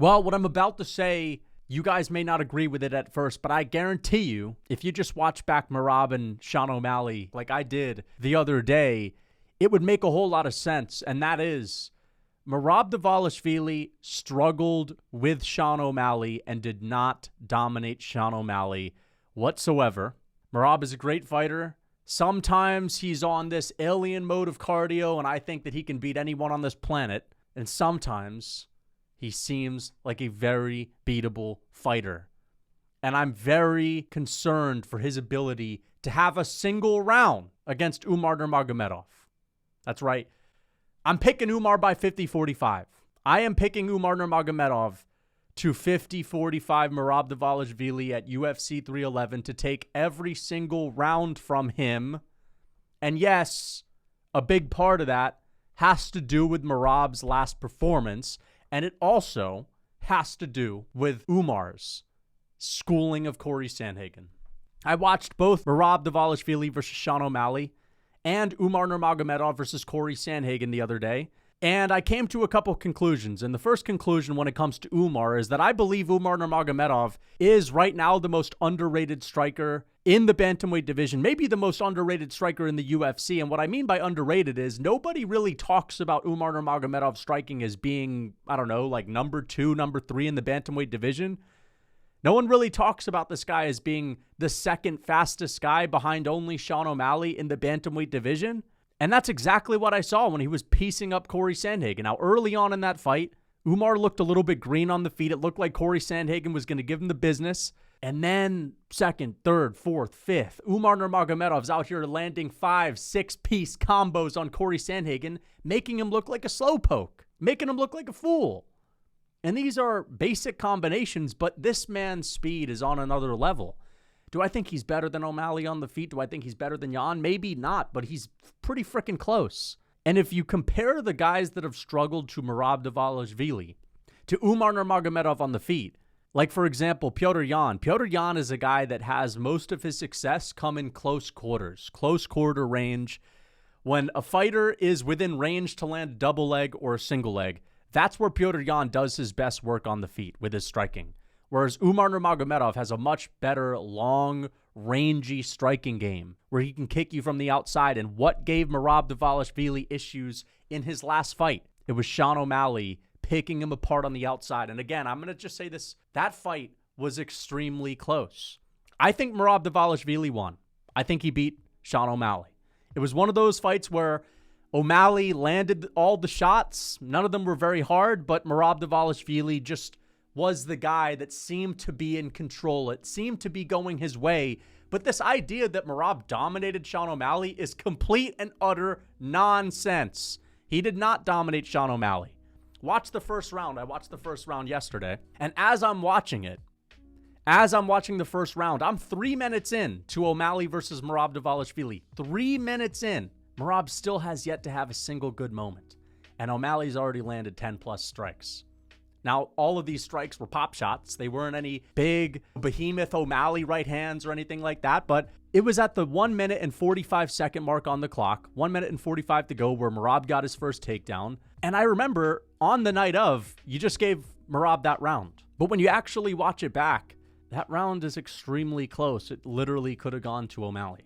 Well, what I'm about to say, you guys may not agree with it at first, but I guarantee you, if you just watch back Merab and Sean O'Malley like I did the other day, it would make a whole lot of sense. And that is, Merab Dvalishvili struggled with Sean O'Malley and did not dominate Sean O'Malley whatsoever. Merab is a great fighter. Sometimes he's on this alien mode of cardio, and I think that he can beat anyone on this planet. And sometimes he seems like a very beatable fighter. And I'm very concerned for his ability to have a single round against Umar Nurmagomedov. That's right. I'm picking Umar by 50-45. I am picking Umar Nurmagomedov to 50-45 Merab Dvalishvili at UFC 311 to take every single round from him. And yes, a big part of that has to do with Merab's last performance, and it also has to do with Umar's schooling of Corey Sandhagen. I watched both Merab Dvalishvili versus Sean O'Malley and Umar Nurmagomedov versus Corey Sandhagen the other day, and I came to a couple conclusions. And the first conclusion when it comes to Umar is that I believe Umar Nurmagomedov is right now the most underrated striker in the bantamweight division, maybe the most underrated striker in the UFC. And what I mean by underrated is nobody really talks about Umar Nurmagomedov striking as being, I don't know, like number 2, number 3 in the bantamweight division. No one really talks about this guy as being the second fastest guy behind only Sean O'Malley in the bantamweight division. And that's exactly what I saw when he was piecing up Corey Sandhagen. Now, early on in that fight, Umar looked a little bit green on the feet. It looked like Corey Sandhagen was going to give him the business. And then second, third, fourth, fifth, Umar Nurmagomedov's out here landing 5, 6-piece combos on Corey Sandhagen, making him look like a slowpoke, making him look like a fool. And these are basic combinations, but this man's speed is on another level. Do I think he's better than O'Malley on the feet? Do I think he's better than Jan? Maybe not, but he's pretty freaking close. And if you compare the guys that have struggled to Merab Dvalishvili, to Umar Nurmagomedov on the feet, like, for example, Petr Yan. Petr Yan is a guy that has most of his success come in close quarters, close quarter range. When a fighter is within range to land a double leg or a single leg, that's where Petr Yan does his best work on the feet with his striking. Whereas Umar Nurmagomedov has a much better, long, rangy striking game where he can kick you from the outside. And what gave Merab Dvalishvili issues in his last fight? It was Sean O'Malley picking him apart on the outside. And again, I'm going to just say this. That fight was extremely close. I think Merab Dvalishvili won. I think he beat Sean O'Malley. It was one of those fights where O'Malley landed all the shots. None of them were very hard, but Merab Dvalishvili just was the guy that seemed to be in control. It seemed to be going his way. But this idea that Merab dominated Sean O'Malley is complete and utter nonsense. He did not dominate Sean O'Malley. Watch the first round. I watched the first round yesterday. And as I'm watching it, as I'm watching the first round, I'm 3 minutes in to O'Malley versus Merab Dvalishvili. 3 minutes in. Merab still has yet to have a single good moment. And O'Malley's already landed 10-plus strikes. Now, all of these strikes were pop shots. They weren't any big behemoth O'Malley right hands or anything like that, but it was at the 1 minute and 45 second mark on the clock, 1 minute and 45 to go, where Merab got his first takedown. And I remember on the night of, you just gave Merab that round. But when you actually watch it back, that round is extremely close. It literally could have gone to O'Malley.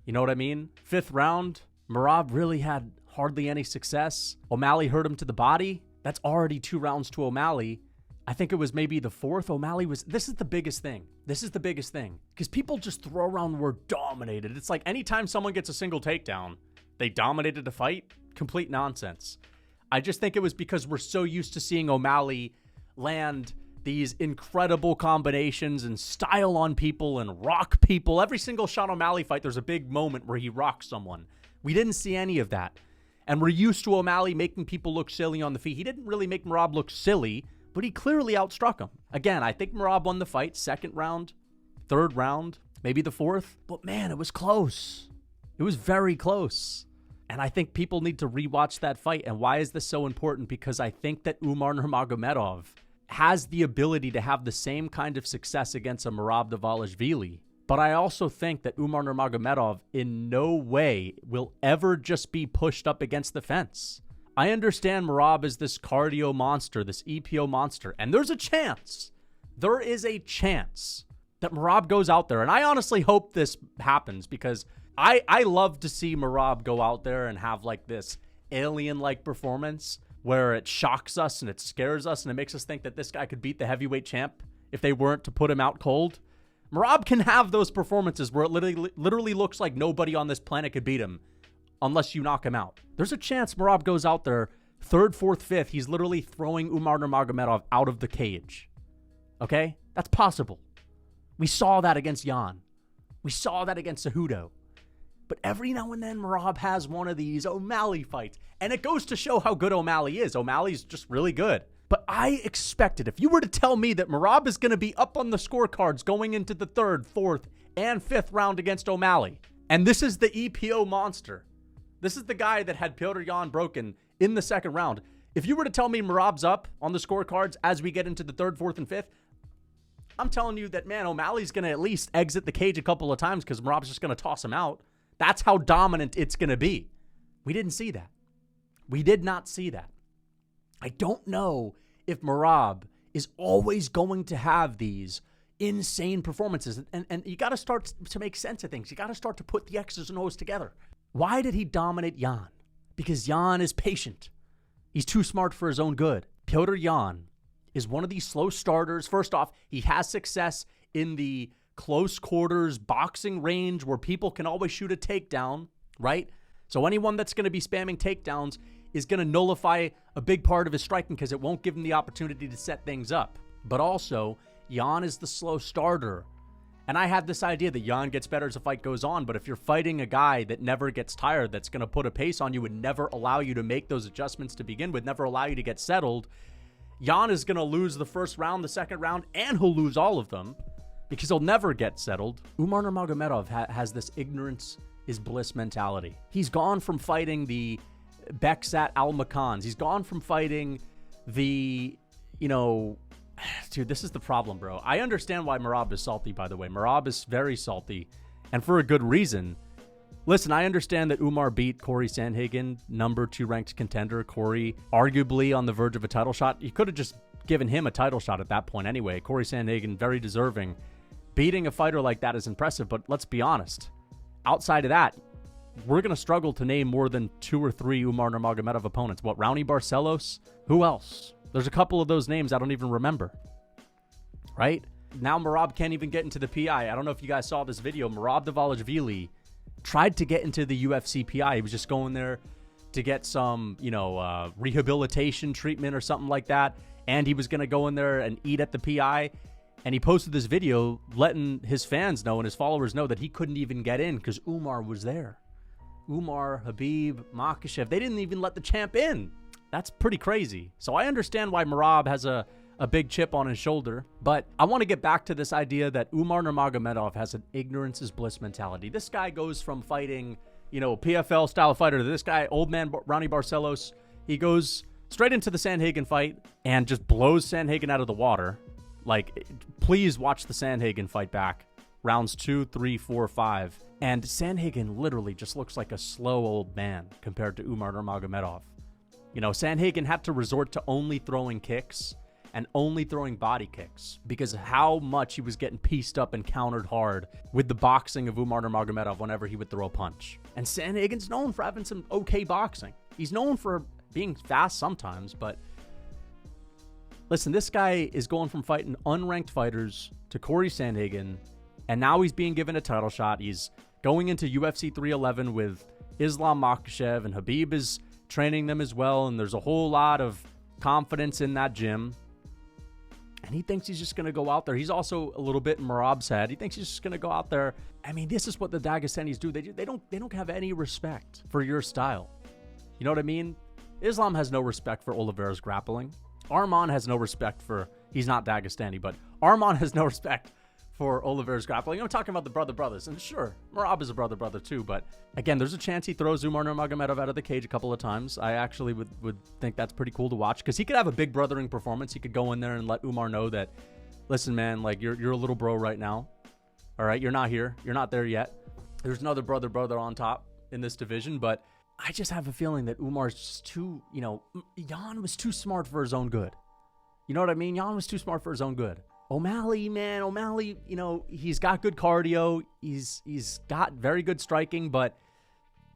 You know what I mean? 5th round, Merab really had hardly any success. O'Malley hurt him to the body. That's already 2 rounds to O'Malley. I think it was maybe the 4th. O'Malley was... This is the biggest thing. This is the biggest thing. Because people just throw around the word dominated. It's like anytime someone gets a single takedown, they dominated a fight. Complete nonsense. I just think it was because we're so used to seeing O'Malley land these incredible combinations and style on people and rock people. Every single Sean O'Malley fight, there's a big moment where he rocks someone. We didn't see any of that. And we're used to O'Malley making people look silly on the feet. He didn't really make Merab look silly, but he clearly outstruck him. Again, I think Merab won the fight. 2nd round, 3rd round, maybe the 4th. But man, it was close. It was very close. And I think people need to rewatch that fight. And why is this so important? Because I think that Umar Nurmagomedov has the ability to have the same kind of success against a Merab Dvalishvili. But I also think that Umar Nurmagomedov in no way will ever just be pushed up against the fence. I understand Merab is this cardio monster, this EPO monster, and there is a chance that Merab goes out there. And I honestly hope this happens because I love to see Merab go out there and have like this alien-like performance where it shocks us and it scares us and it makes us think that this guy could beat the heavyweight champ if they weren't to put him out cold. Merab can have those performances where it literally looks like nobody on this planet could beat him unless you knock him out. There's a chance Merab goes out there, third, fourth, fifth. He's literally throwing Umar Nurmagomedov out of the cage. Okay? That's possible. We saw that against Jan. We saw that against Cejudo. But every now and then, Merab has one of these O'Malley fights. And it goes to show how good O'Malley is. O'Malley's just really good. But I expected, if you were to tell me that Merab is going to be up on the scorecards going into the third, fourth, and fifth round against O'Malley, and this is the EPO monster. This is the guy that had Petr Yan broken in the second round. If you were to tell me Merab's up on the scorecards as we get into the third, fourth, and fifth, I'm telling you that, man, O'Malley's going to at least exit the cage a couple of times because Merab's just going to toss him out. That's how dominant it's going to be. We didn't see that. We did not see that. I don't know if Merab is always going to have these insane performances. And you got to start to make sense of things. You got to start to put the X's and O's together. Why did he dominate Jan? Because Jan is patient. He's too smart for his own good. Petr Yan is one of these slow starters. First off, he has success in the close quarters boxing range where people can always shoot a takedown, right? So anyone that's going to be spamming takedowns is going to nullify a big part of his striking because it won't give him the opportunity to set things up. But also, Jan is the slow starter. And I had this idea that Jan gets better as the fight goes on, but if you're fighting a guy that never gets tired, that's going to put a pace on you and never allow you to make those adjustments to begin with, never allow you to get settled, Jan is going to lose the first round, the second round, and he'll lose all of them because he'll never get settled. Umar Nurmagomedov has this ignorance is bliss mentality. He's gone from fighting the Beksat Almakans. He's gone from fighting the, dude, this is the problem, bro. I understand why Merab is salty, by the way. Merab is very salty, and for a good reason. Listen, I understand that Umar beat Corey Sandhagen, number 2 ranked contender. Corey, arguably on the verge of a title shot. You could have just given him a title shot at that point anyway. Corey Sandhagen, very deserving. Beating a fighter like that is impressive, but let's be honest. Outside of that, we're going to struggle to name more than 2 or 3 Umar Nurmagomedov opponents. What, Raoni Barcelos? Who else? There's a couple of those names I don't even remember. Right? Now Merab can't even get into the PI. I don't know if you guys saw this video. Merab Dvalishvili tried to get into the UFC PI. He was just going there to get some, rehabilitation treatment or something like that. And he was going to go in there and eat at the PI. And he posted this video letting his fans know and his followers know that he couldn't even get in because Umar was there. Umar, Khabib, Makhachev, they didn't even let the champ in. That's pretty crazy. So I understand why Merab has a big chip on his shoulder, but I want to get back to this idea that Umar Nurmagomedov has an ignorance is bliss mentality. This guy goes from fighting, PFL style fighter to this guy, old man Raoni Barcelos. He goes straight into the Sandhagen fight and just blows Sandhagen out of the water. Like, please watch the Sandhagen fight back. Rounds 2, 3, 4, 5. And Sandhagen literally just looks like a slow old man compared to Umar Nurmagomedov. Sandhagen had to resort to only throwing kicks and only throwing body kicks because of how much he was getting pieced up and countered hard with the boxing of Umar Nurmagomedov whenever he would throw a punch. And Sandhagen's known for having some okay boxing. He's known for being fast sometimes, but listen, this guy is going from fighting unranked fighters to Corey Sandhagen, and now he's being given a title shot. He's going into UFC 311 with Islam Makhachev, and Khabib is training them as well, and there's a whole lot of confidence in that gym. And he thinks he's just going to go out there. He's also a little bit in Merab's head. He thinks he's just going to go out there. I mean, this is what the Dagestanis do. They don't have any respect for your style. You know what I mean? Islam has no respect for Oliveira's grappling. Arman has no respect for, he's not Dagestani, but Arman has no respect for Oliveira's grappling. I'm talking about the brothers. And sure, Merab is a brother too, but again, there's a chance he throws Umar Nurmagomedov out of the cage a couple of times. I actually would think that's pretty cool to watch because he could have a big brothering performance. He could go in there and let Umar know that, listen, man, like you're a little bro right now. All right, you're not here. You're not there yet. There's another brother on top in this division, but I just have a feeling that Umar's just too, Jan was too smart for his own good. You know what I mean? Jan was too smart for his own good. O'Malley, he's got good cardio. He's got very good striking, but,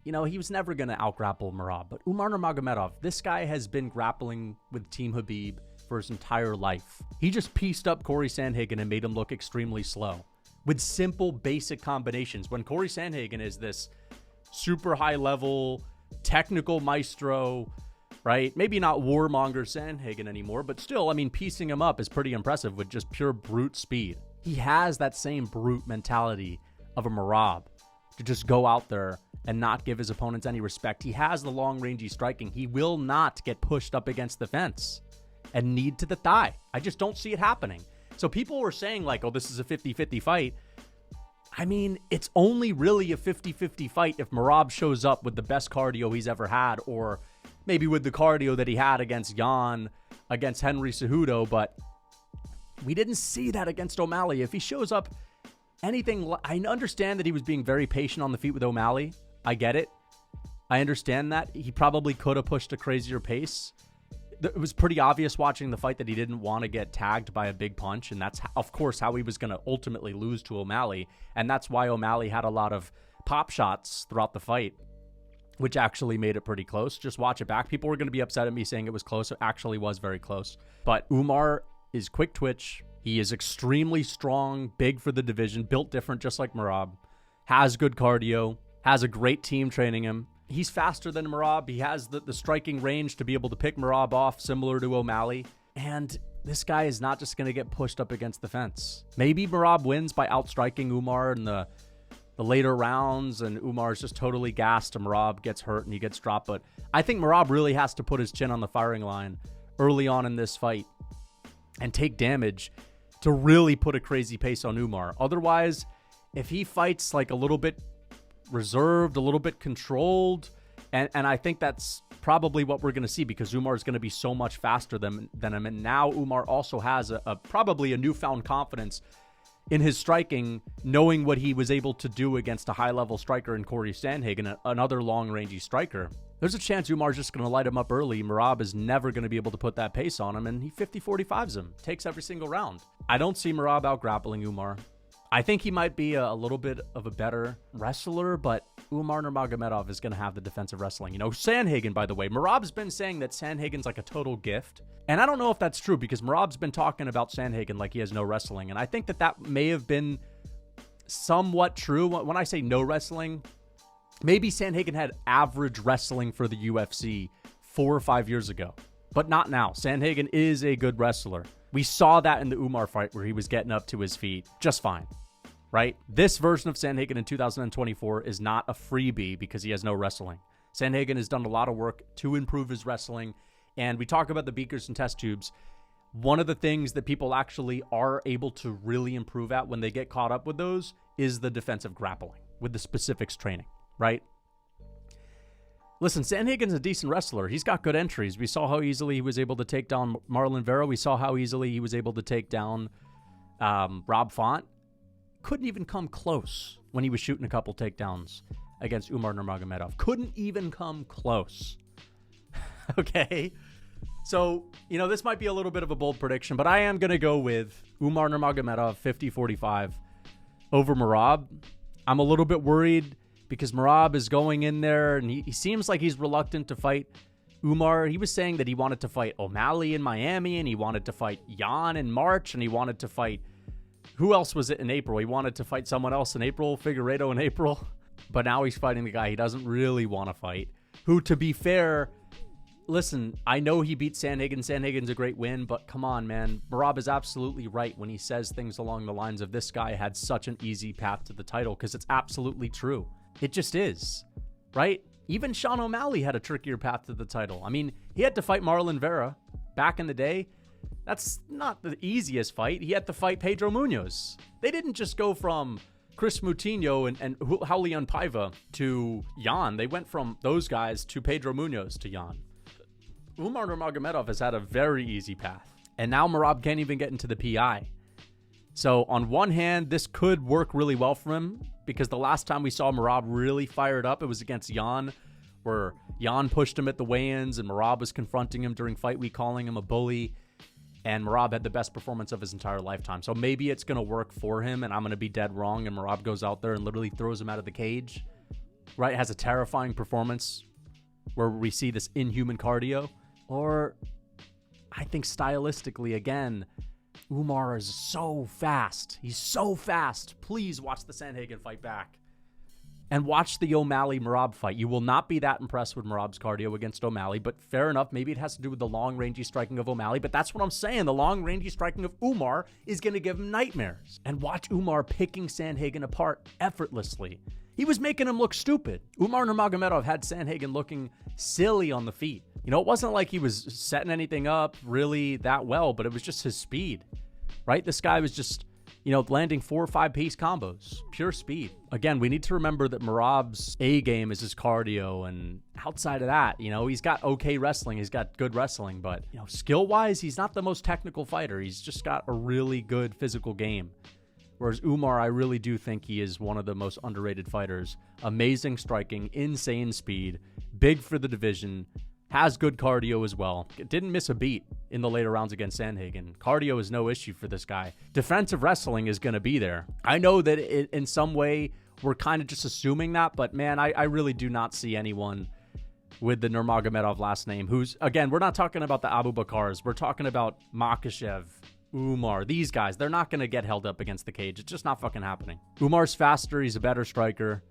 he was never going to out-grapple Merab. But Umar Nurmagomedov, this guy has been grappling with Team Khabib for his entire life. He just pieced up Corey Sandhagen and made him look extremely slow with simple, basic combinations. When Corey Sandhagen is this super high-level, technical maestro, right? Maybe not warmonger Sandhagen anymore, but still, piecing him up is pretty impressive with just pure brute speed. He has that same brute mentality of a Merab to just go out there and not give his opponents any respect. He has the long-rangey striking. He will not get pushed up against the fence and need to the thigh. I just don't see it happening. So people were saying like, oh, this is a 50-50 fight. It's only really a 50-50 fight if Merab shows up with the best cardio he's ever had, or maybe with the cardio that he had against Jan, against Henry Cejudo, but we didn't see that against O'Malley. If he shows up anything, I understand that he was being very patient on the feet with O'Malley. I get it. I understand that. He probably could have pushed a crazier pace. It was pretty obvious watching the fight that he didn't want to get tagged by a big punch, and that's, of course, how he was going to ultimately lose to O'Malley, and that's why O'Malley had a lot of pop shots throughout the fight, which actually made it pretty close. Just watch it back. People were going to be upset at me saying it was close. It actually was very close. But Umar is quick twitch. He is extremely strong, big for the division, built different just like Merab, has good cardio, has a great team training him. He's faster than Merab. He has the striking range to be able to pick Merab off, similar to O'Malley. And this guy is not just going to get pushed up against the fence. Maybe Merab wins by outstriking Umar in the later rounds, and Umar's just totally gassed, and Merab gets hurt and he gets dropped. But I think Merab really has to put his chin on the firing line early on in this fight and take damage to really put a crazy pace on Umar. Otherwise, if he fights like a little bit reserved, a little bit controlled, and I think that's probably what we're going to see, because Umar is going to be so much faster than him. And now Umar also has probably a newfound confidence in his striking, knowing what he was able to do against a high-level striker in Corey Sandhagen, another long-rangey striker. There's a chance Umar's just going to light him up early. Merab is never going to be able to put that pace on him, and he 50-45s him, takes every single round. I don't see Merab out-grappling Umar. I think he might be a little bit of a better wrestler, but Umar Nurmagomedov is going to have the defensive wrestling. Sandhagen, by the way, Merab's been saying that Sandhagen's like a total gift. And I don't know if that's true, because Merab's been talking about Sandhagen like he has no wrestling. And I think that may have been somewhat true. When I say no wrestling, maybe Sandhagen had average wrestling for the UFC 4 or 5 years ago, but not now. Sandhagen is a good wrestler. We saw that in the Umar fight where he was getting up to his feet just fine. Right? This version of Sandhagen in 2024 is not a freebie because he has no wrestling. Sandhagen has done a lot of work to improve his wrestling, and we talk about the beakers and test tubes. One of the things that people actually are able to really improve at when they get caught up with those is the defensive grappling with the specifics training, right? Listen, Sandhagen's a decent wrestler. He's got good entries. We saw how easily he was able to take down Marlon Vera. We saw how easily he was able to take down Rob Font. Couldn't even come close when he was shooting a couple takedowns against Umar Nurmagomedov. Couldn't even come close. Okay? So, this might be a little bit of a bold prediction, but I am going to go with Umar Nurmagomedov 50-45 over Merab. I'm a little bit worried because Merab is going in there, and he seems like he's reluctant to fight Umar. He was saying that he wanted to fight O'Malley in Miami, and he wanted to fight Jan in March, and he wanted to fight... Who else was it in April? He wanted to fight someone else in April, Figueiredo in April. But now he's fighting the guy he doesn't really want to fight. Who, to be fair, listen, I know he beat Sandhagen. Sandhagen's a great win, but come on, man. Merab is absolutely right when he says things along the lines of this guy had such an easy path to the title, because it's absolutely true. It just is, right? Even Sean O'Malley had a trickier path to the title. He had to fight Marlon Vera back in the day. That's not the easiest fight. He had to fight Pedro Munoz. They didn't just go from Chris Moutinho and Raulian Paiva to Jan. They went from those guys to Pedro Munoz to Jan. Umar Nurmagomedov has had a very easy path. And now Merab can't even get into the PI. So on one hand, this could work really well for him, because the last time we saw Merab really fired up, it was against Jan where Jan pushed him at the weigh-ins and Merab was confronting him during fight week, calling him a bully. And Merab had the best performance of his entire lifetime. So maybe it's going to work for him and I'm going to be dead wrong and Merab goes out there and literally throws him out of the cage. Right? Has a terrifying performance where we see this inhuman cardio. Or I think stylistically, again, Umar is so fast. He's so fast. Please watch the Sandhagen fight back. And watch the O'Malley-Merab fight. You will not be that impressed with Merab's cardio against O'Malley, but fair enough. Maybe it has to do with the long-rangey striking of O'Malley, but that's what I'm saying. The long-rangey striking of Umar is going to give him nightmares. And watch Umar picking Sandhagen apart effortlessly. He was making him look stupid. Umar Nurmagomedov had Sandhagen looking silly on the feet. You know, it wasn't like he was setting anything up really that well, but it was just his speed, right? This guy was just, you know, landing 4 or 5 piece combos, pure speed. Again, we need to remember that Merab's A game is his cardio, and outside of that, you know, he's got okay wrestling, he's got good wrestling, but, you know, skill-wise, he's not the most technical fighter. He's just got a really good physical game. Whereas Umar, I really do think he is one of the most underrated fighters. Amazing striking, insane speed, big for the division, has good cardio as well. Didn't miss a beat in the later rounds against Sandhagen. Cardio is no issue for this guy. Defensive wrestling is going to be there. I know that in some way we're kind of just assuming that, but man, I really do not see anyone with the Nurmagomedov last name who's, again, we're not talking about the Abu Bakars. We're talking about Makhachev, Umar. These guys, they're not going to get held up against the cage. It's just not fucking happening. Umar's faster. He's a better striker.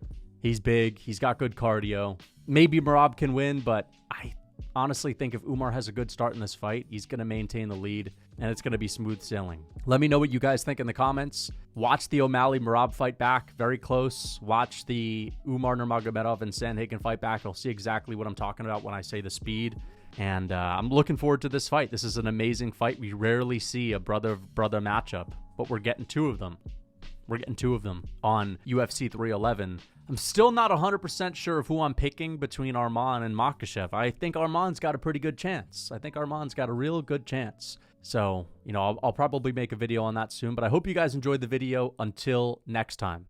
He's big. He's got good cardio. Maybe Merab can win, but I honestly think if Umar has a good start in this fight, he's going to maintain the lead, and it's going to be smooth sailing. Let me know what you guys think in the comments. Watch the O'Malley-Merab fight back. Very close. Watch the Umar Nurmagomedov and Sandhagen fight back. You'll see exactly what I'm talking about when I say the speed. And I'm looking forward to this fight. This is an amazing fight. We rarely see a brother-brother matchup, but we're getting 2 of them. We're getting 2 of them on UFC 311. I'm still not 100% sure of who I'm picking between Arman and Makhachev. I think Arman's got a pretty good chance. I think Arman's got a real good chance. So, you know, I'll probably make a video on that soon, but I hope you guys enjoyed the video. Until next time.